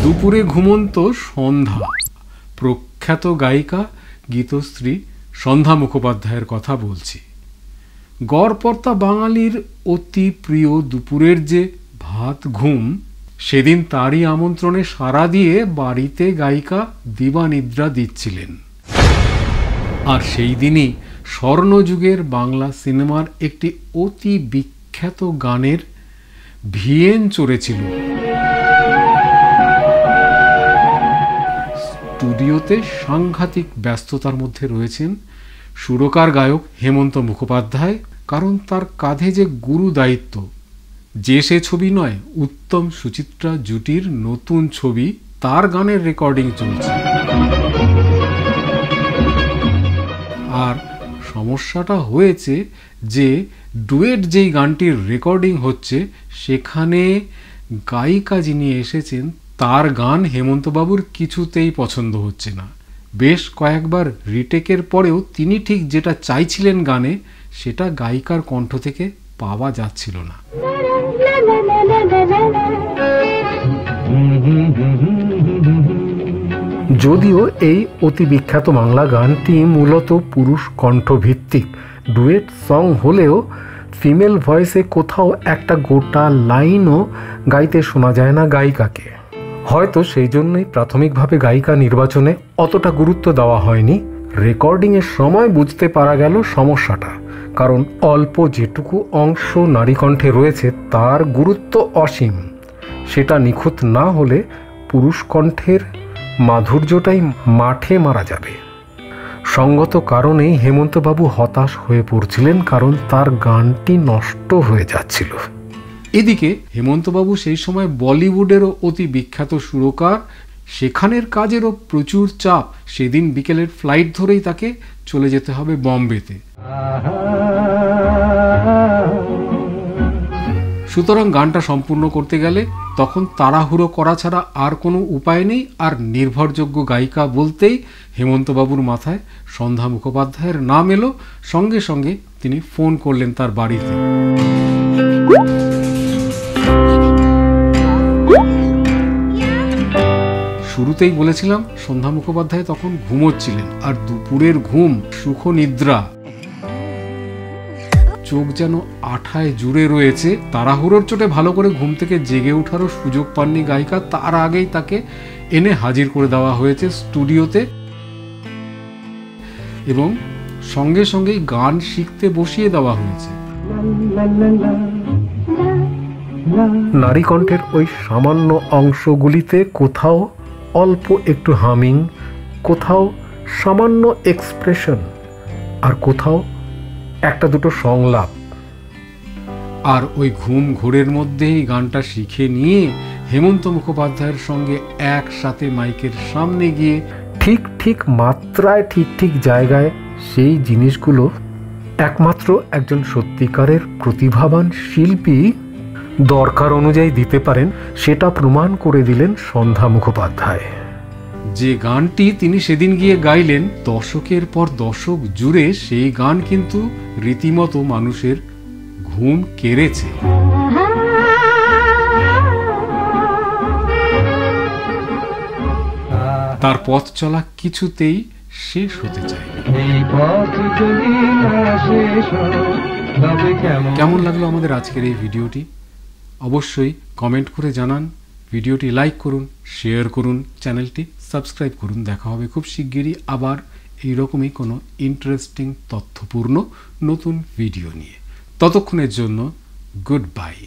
দুপুরে ঘুমন্ত সন্ধ্যা, প্রখ্যাত গায়িকা গীতশ্রী সন্ধ্যা মুখোপাধ্যায়ের কথা বলছি। গড়পড়তা বাঙালির অতি প্রিয় দুপুরের যে ভাত ঘুম, সেদিন তারই আমন্ত্রণে সাড়া দিয়ে বাড়িতে গায়িকা দিবানিদ্রা দিচ্ছিলেন। আর সেই দিনই স্বর্ণযুগের বাংলা সিনেমার একটি অতি বিখ্যাত গানের ভিয়েন চড়েছিল। স্টুডিওতে সাংঘাতিক ব্যস্ততার মধ্যে রয়েছেন সুরকার গায়ক হেমন্ত মুখোপাধ্যায়, কারণ তার কাঁধে যে গুরু দায়িত্ব। যে সে ছবি নয়, উত্তম সুচিত্রা জুটির নতুন ছবি, তার গানের রেকর্ডিং চলছে। আর সমস্যাটা হয়েছে যে ডুয়েট যেই গানটির রেকর্ডিং হচ্ছে, সেখানে গায়িকা যিনি এসেছেন তার গান হেমন্তবাবুর কিছুতেই পছন্দ হচ্ছে না। বেশ কয়েকবার রিটেকের পরেও তিনি ঠিক যেটা চাইছিলেন গানে, সেটা গায়িকার কণ্ঠ থেকে পাওয়া যাচ্ছিল না। যদিও এই অতি বিখ্যাত বাংলা গানটি মূলত পুরুষ কণ্ঠভিত্তিক ডুয়েট সং হলেও ফিমেল ভয়েসে কোথাও একটা গোটা লাইনও গাইতে শোনা যায় না গায়িকাকে। হয়তো সেই জন্যই প্রাথমিকভাবে গায়িকা নির্বাচনে অতটা গুরুত্ব দেওয়া হয়নি। রেকর্ডিংয়ের সময় বুঝতে পারা গেল সমস্যাটা, কারণ অল্প যেটুকু অংশ নারী কণ্ঠে রয়েছে তার গুরুত্ব অসীম। সেটা নিখুঁত না হলে পুরুষ কণ্ঠের মাধুর্যটাই মাঠে মারা যাবে। সঙ্গত কারণেই হেমন্তবাবু হতাশ হয়ে পড়ছিলেন, কারণ তার গানটি নষ্ট হয়ে যাচ্ছিল। এদিকে হেমন্তবাবু সেই সময় বলিউডেরও অতি বিখ্যাত সুরকার, সেখানের কাজেরও প্রচুর চাপ। সেদিন বিকেলের ফ্লাইট ধরেই তাকে চলে যেতে হবে বম্বেতে। সুতরাং গানটা সম্পূর্ণ করতে গেলে তখন তাড়াহুড়ো করা ছাড়া আর কোনো উপায় নেই। আর নির্ভরযোগ্য গায়িকা বলতেই হেমন্তবাবুর মাথায় সন্ধ্যা মুখোপাধ্যায়ের নাম এলো। সঙ্গে সঙ্গে তিনি ফোন করলেন তার বাড়িতে। শুরুতেই বলেছিলাম সন্ধ্যা মুখোপাধ্যায় তখন ঘুমোচ্ছিলেন, আর দুপুরের ঘুম সুখ নিদ্রা, চোখ যেন আঠায় জুড়ে রয়েছে। তাড়াহুড়োর চোটে ভালো করে ঘুম থেকে জেগে ওঠারও সুযোগ পাননি গায়িকা। তার আগেই তাকে এনে হাজির করে দেওয়া হয়েছে স্টুডিওতে, এবং সঙ্গে সঙ্গেই গান শিখতে বসিয়ে দেওয়া হয়েছে। নারী কণ্ঠের ওই সামান্য অংশগুলিতে কোথাও অল্প একটু হামিং, কোথাও সামান্য এক্সপ্রেশন, আর কোথাও একটা দুটো সংলাপ। আর ওই ঘুম ঘোরের মধ্যেই গানটা শিখে নিয়ে হেমন্ত মুখোপাধ্যায়ের সঙ্গে একসাথে মাইকের সামনে গিয়ে ঠিক ঠিক মাত্রায়, ঠিক ঠিক জায়গায় সেই জিনিসগুলো একমাত্র একজন সত্যিকারের প্রতিভাবান শিল্পী দরকার অনুযায়ী দিতে পারেন, সেটা প্রমাণ করে দিলেন সন্ধ্যা মুখোপাধ্যায়। যে গানটি তিনি সেদিন গিয়ে গাইলেন, দশকের পর দশক জুড়ে সেই গান কিন্তু রীতিমতো মানুষের ঘুম কেড়েছে। তার পথ চলা কিছুতেই শেষ হতে চায়। কেমন লাগলো আমাদের আজকের এই ভিডিওটি? অবশ্যই কমেন্ট করে জানান। ভিডিওটি লাইক করুন, শেয়ার করুন, চ্যানেলটি সাবস্ক্রাইব করুন। দেখা হবে খুব শিগগিরই আবার এইরকমই কোনো ইন্টারেস্টিং তথ্যপূর্ণ নতুন ভিডিও নিয়ে। ততক্ষণের জন্য গুড বাই।